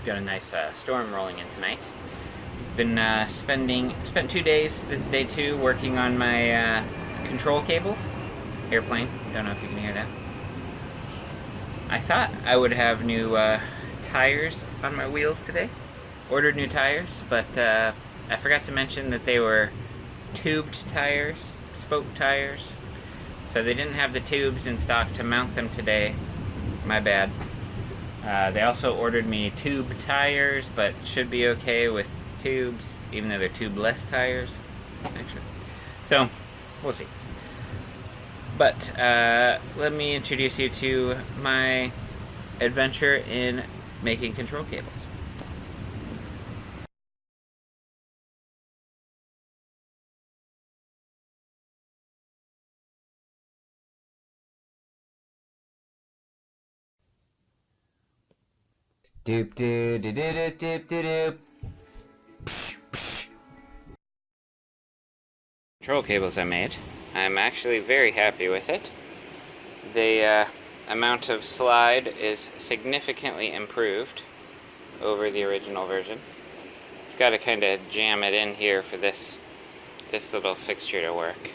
We've got a nice storm rolling in tonight. Been spent 2 days. This is day 2 working on my control cables. Airplane. Don't know if you can hear that. I thought I would have new tires on my wheels today. Ordered new tires, but I forgot to mention that they were tubed tires, spoke tires. So they didn't have the tubes in stock to mount them today. My bad. They also ordered me tube tires, but should be okay with tubes, even though they're tubeless tires, actually. So, we'll see. But let me introduce you to my adventure in making control cables. Doop doo doo doo doo doop doo doop. Control cables I made. I'm actually very happy with it. The amount of slide is significantly improved over the original version. I've got to kind of jam it in here for this little fixture to work.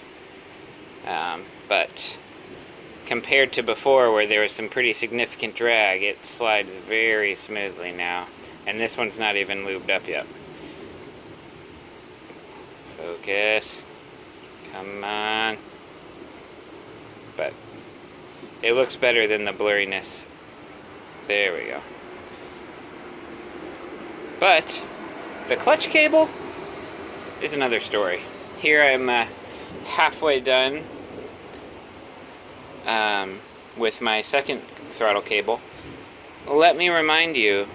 But compared to before, where there was some pretty significant drag, it slides very smoothly now. And this one's not even lubed up yet. Focus. Come on. But it looks better than the blurriness. There we go. But the clutch cable is another story. Here I'm halfway done with my second throttle cable. Let me remind you,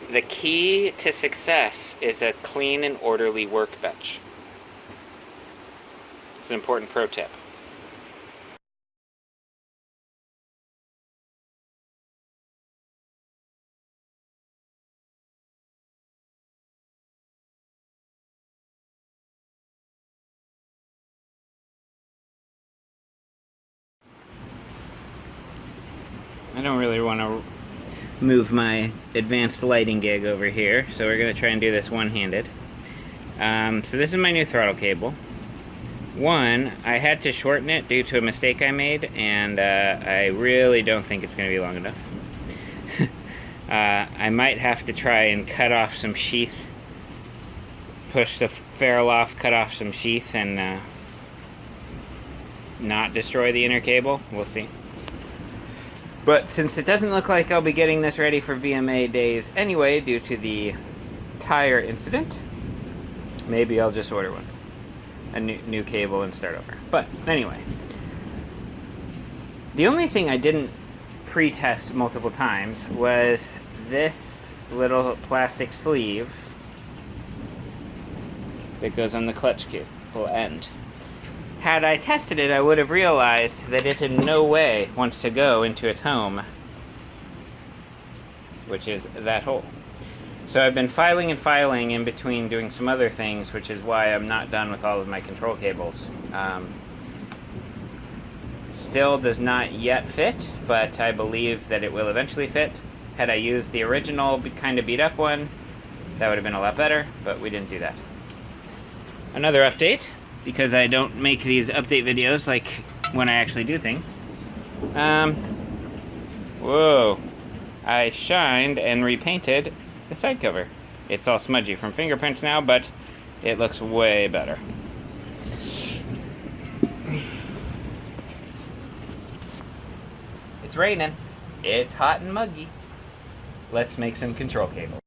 the key to success is a clean and orderly workbench. It's an important pro tip. I don't really want to move my advanced lighting gig over here, so we're going to try and do this one-handed. So this is my new throttle cable. One, I had to shorten it due to a mistake I made, and I really don't think it's going to be long enough. I might have to try and cut off some sheath, push the ferrule off, cut off some sheath, and not destroy the inner cable. We'll see. But since it doesn't look like I'll be getting this ready for VMA days anyway due to the tire incident, maybe I'll just order one. A new cable and start over. But anyway, the only thing I didn't pre-test multiple times was this little plastic sleeve that goes on the clutch cable end. Had I tested it, I would have realized that it in no way wants to go into its home, which is that hole. So I've been filing and filing in between doing some other things, which is why I'm not done with all of my control cables. Still does not yet fit, but I believe that it will eventually fit. Had I used the original kind of beat up one, that would have been a lot better, but we didn't do that. Another update, because I don't make these update videos like when I actually do things. Whoa. I shined and repainted the side cover. It's all smudgy from fingerprints now, but it looks way better. It's raining. It's hot and muggy. Let's make some control cables.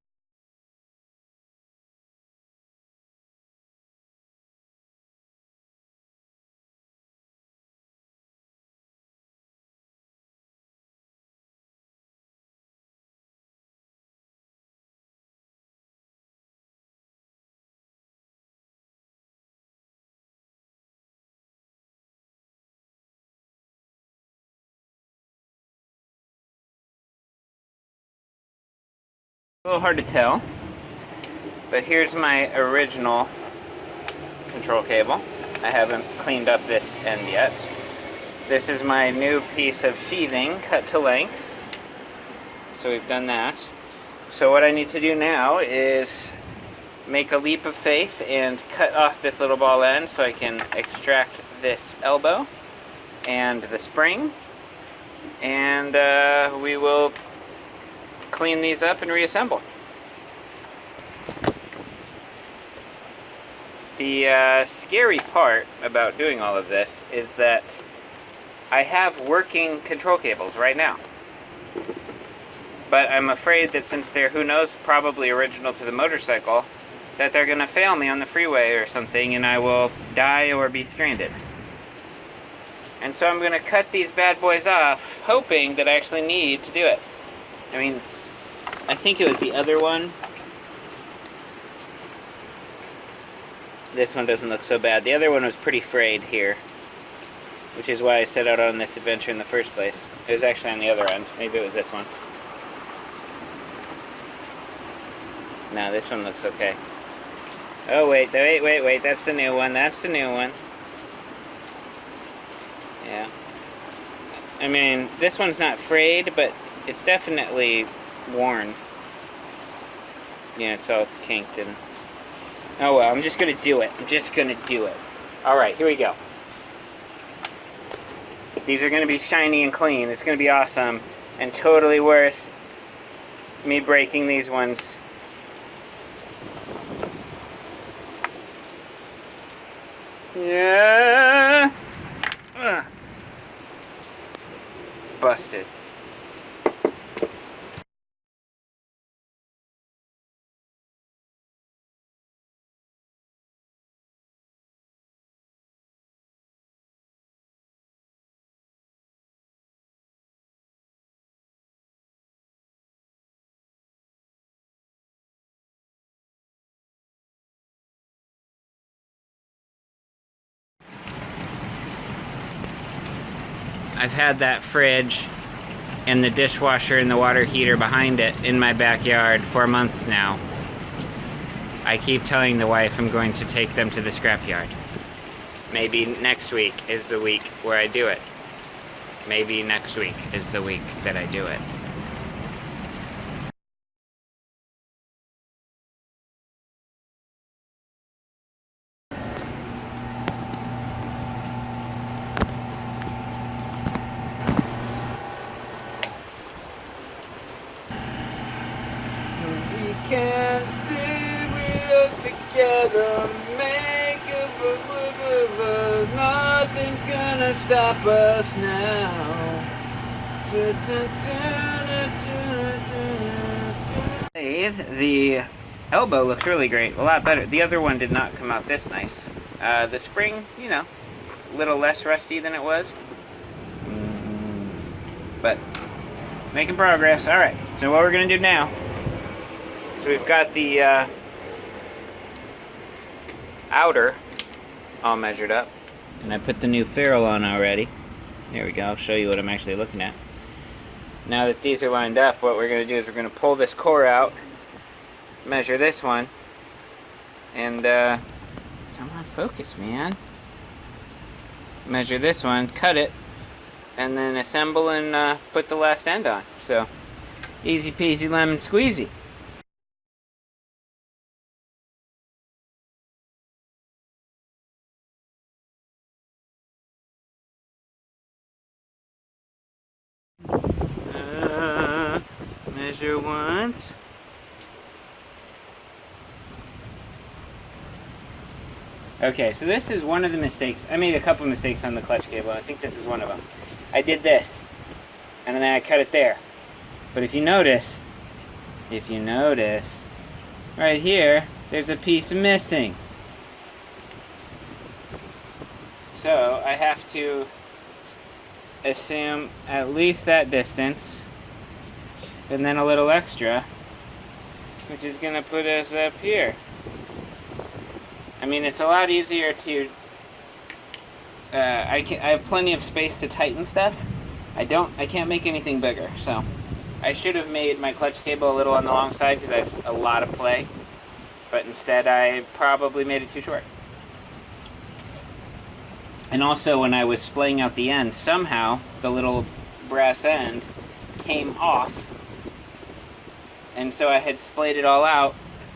A little hard to tell, but here's my original control cable. I haven't cleaned up this end yet. This is my new piece of sheathing cut to length. So we've done that. So what I need to do now is make a leap of faith and cut off this little ball end so I can extract this elbow and the spring, and we will clean these up and reassemble. The scary part about doing all of this is that I have working control cables right now. But I'm afraid that since they're, who knows, probably original to the motorcycle, that they're going to fail me on the freeway or something and I will die or be stranded. And so I'm going to cut these bad boys off, hoping that I actually need to do it. I mean, I think it was the other one. This one doesn't look so bad. The other one was pretty frayed here, which is why I set out on this adventure in the first place. It was actually on the other end. Maybe it was this one. No, this one looks okay. Oh, wait, that's the new one. That's the new one. Yeah. I mean, this one's not frayed, but it's definitely worn. Yeah, it's all kinked and... Oh well, I'm just gonna do it. I'm just gonna do it. Alright, here we go. These are gonna be shiny and clean. It's gonna be awesome and totally worth me breaking these ones. Yeah. Busted. I've had that fridge and the dishwasher and the water heater behind it in my backyard for months now. I keep telling the wife I'm going to take them to the scrapyard. Maybe next week is the week where I do it. Maybe next week is the week that I do it. Can't do it together, make a nothing's gonna stop us now. The elbow looks really great, a lot better. The other one did not come out this nice. The spring, you know, a little less rusty than it was. But making progress. Alright, so what we're gonna do now, so we've got the outer all measured up, and I put the new ferrule on already. There we go, I'll show you what I'm actually looking at. Now that these are lined up, what we're going to do is we're going to pull this core out, measure this one, and come on, focus, man. Measure this one, cut it, and then assemble and put the last end on. So, easy peasy lemon squeezy. Measure once. Okay, so this is one of the mistakes. I made a couple mistakes on the clutch cable. I think this is one of them. I did this, and then I cut it there. But if you notice, right here, there's a piece missing. So I have to assume at least that distance, and then a little extra, which is going to put us up here. I mean, it's a lot easier to, I have plenty of space to tighten stuff. I can't make anything bigger, so I should have made my clutch cable a little on the long side because I have a lot of play, but instead I probably made it too short. And also, when I was splaying out the end, somehow the little brass end came off And so I had splayed it all out,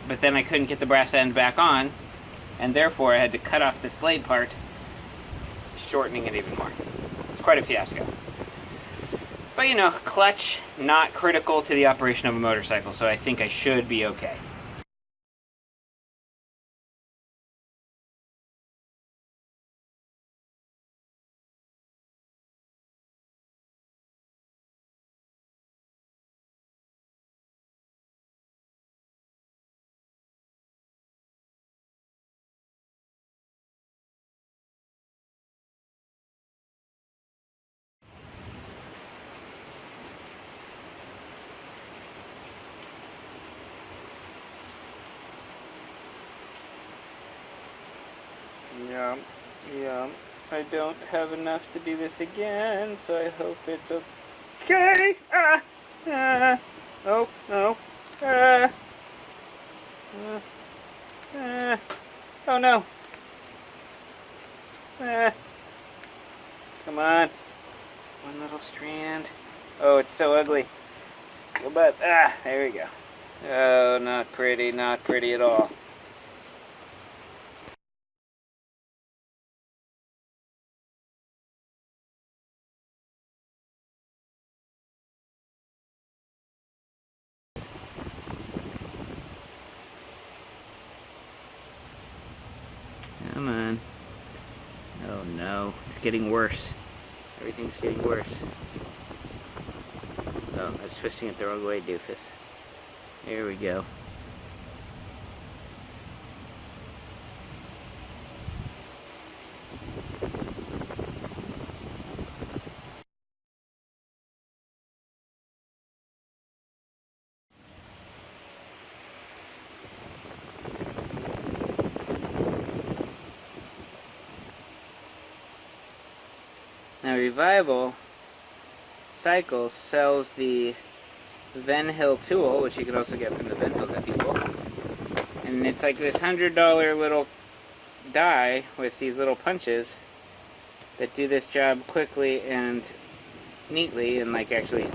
but then I couldn't get the brass end back on, and therefore I had to cut off this blade part, shortening it even more. It's quite a fiasco. But you know, clutch, not critical to the operation of a motorcycle, so I think I should be okay. Yeah, I don't have enough to do this again, so I hope it's okay. Oh, no. Oh no. Come on. One little strand. Oh, it's so ugly. But, there we go. Oh, not pretty at all. Come on. Oh no, it's getting worse. Everything's getting worse. Oh, I was twisting it the wrong way, doofus. There we go. Now, Revival Cycles sells the Venhill tool, which you can also get from the Venhill people. And it's like this $100 little die with these little punches that do this job quickly and neatly, and like actually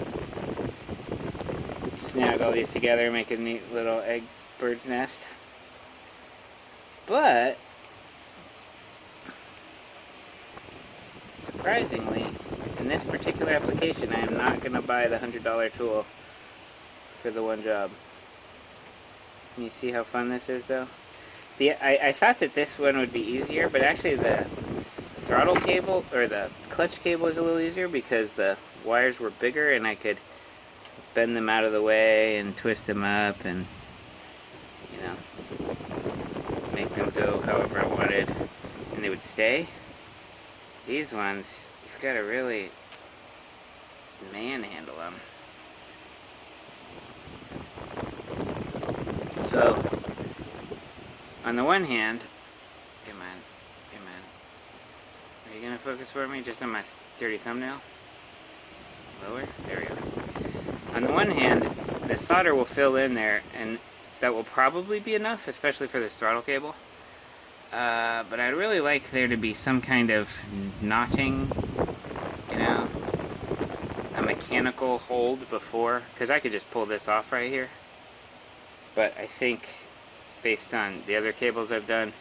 snag all these together, make a neat little egg bird's nest. But surprisingly, in this particular application, I am not going to buy the $100 tool for the one job. Can you see how fun this is, though? I thought that this one would be easier, but actually the throttle cable, or the clutch cable, was a little easier because the wires were bigger and I could bend them out of the way and twist them up and, you know, make them go however I wanted, and they would stay. These ones, you've got to really manhandle them. So, on the one hand, come on. Are you gonna focus for me just on my dirty thumbnail? Lower? There we go. On the one hand, the solder will fill in there, and that will probably be enough, especially for this throttle cable. But I'd really like there to be some kind of knotting, you know, a mechanical hold before, because I could just pull this off right here. But I think, based on the other cables I've done,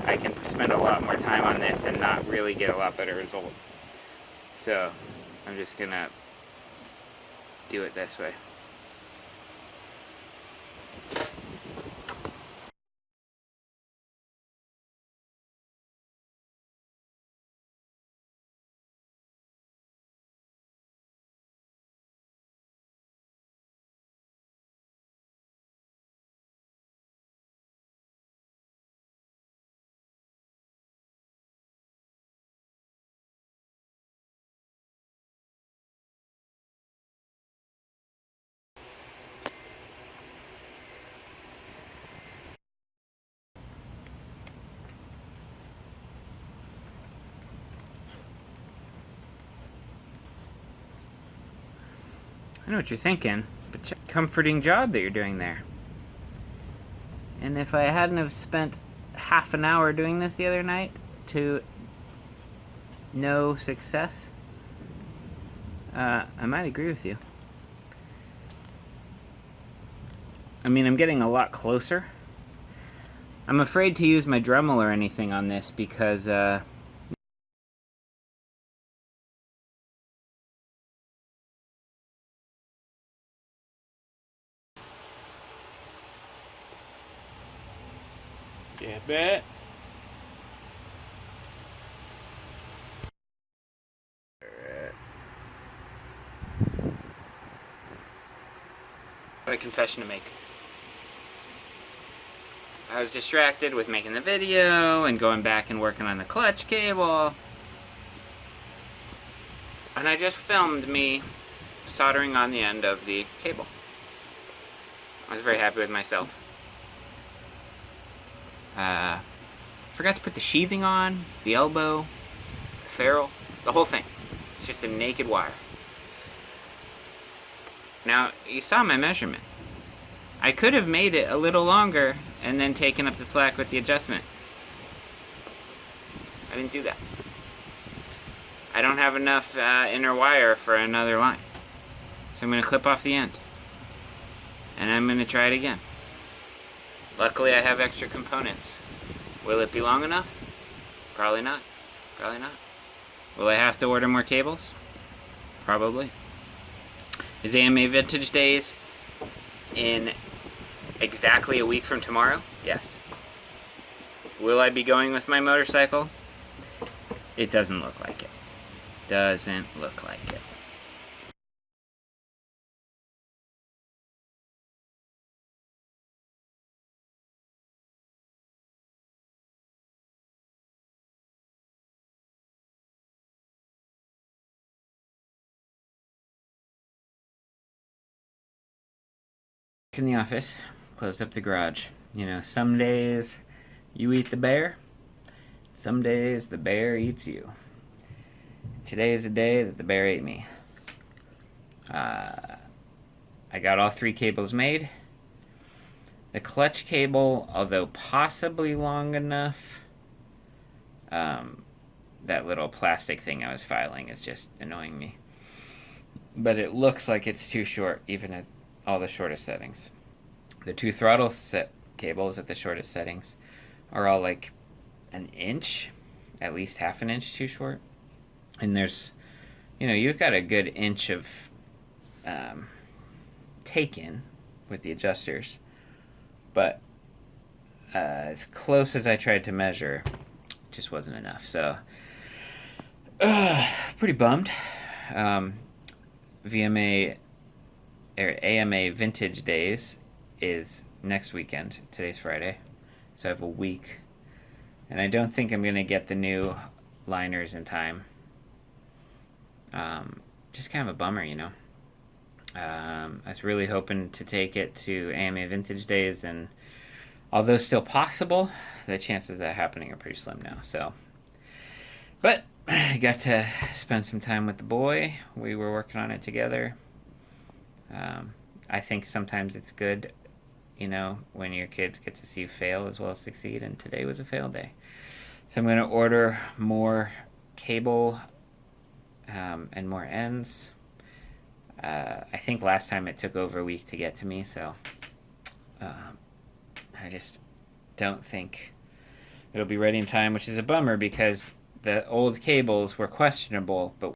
I can spend a lot more time on this and not really get a lot better result. So, I'm just gonna do it this way. I know what you're thinking, but comforting job that you're doing there. And if I hadn't have spent half an hour doing this the other night to no success, I might agree with you. I mean, I'm getting a lot closer. I'm afraid to use my Dremel or anything on this because, Yeah, bet. I have a confession to make. I was distracted with making the video and going back and working on the clutch cable. And I just filmed me soldering on the end of the cable. I was very happy with myself. Forgot to put the sheathing on, the elbow, the ferrule, the whole thing. It's just a naked wire. Now, you saw my measurement. I could have made it a little longer and then taken up the slack with the adjustment. I didn't do that. I don't have enough inner wire for another line. So I'm going to clip off the end. And I'm going to try it again. Luckily I have extra components. Will it be long enough? Probably not. Probably not. Will I have to order more cables? Probably. Is AMA Vintage Days in exactly a week from tomorrow? Yes. Will I be going with my motorcycle? It doesn't look like it. Doesn't look like it. In the office, closed up the garage. You know, some days you eat the bear, some days the bear eats you. Today is the day that the bear ate me. I got all 3 cables made. The clutch cable, although possibly long enough, that little plastic thing I was filing is just annoying me. But it looks like it's too short, even at all the shortest settings. The 2 throttle set cables at the shortest settings are all like an inch, at least half an inch too short. And there's, you know, you've got a good inch of take in with the adjusters, but as close as I tried to measure, just wasn't enough. So, pretty bummed. VMA or AMA Vintage Days is next weekend. Today's Friday, so I have a week, and I don't think I'm gonna get the new liners in time. Just kind of a bummer, you know. I was really hoping to take it to AMA Vintage Days, and although still possible, the chances of that happening are pretty slim now. So, but I got to spend some time with the boy. We were working on it together. I think sometimes it's good, you know, when your kids get to see you fail as well as succeed, and today was a fail day. So I'm going to order more cable and more ends. I think last time it took over a week to get to me, so I just don't think it'll be ready in time, which is a bummer because the old cables were questionable, but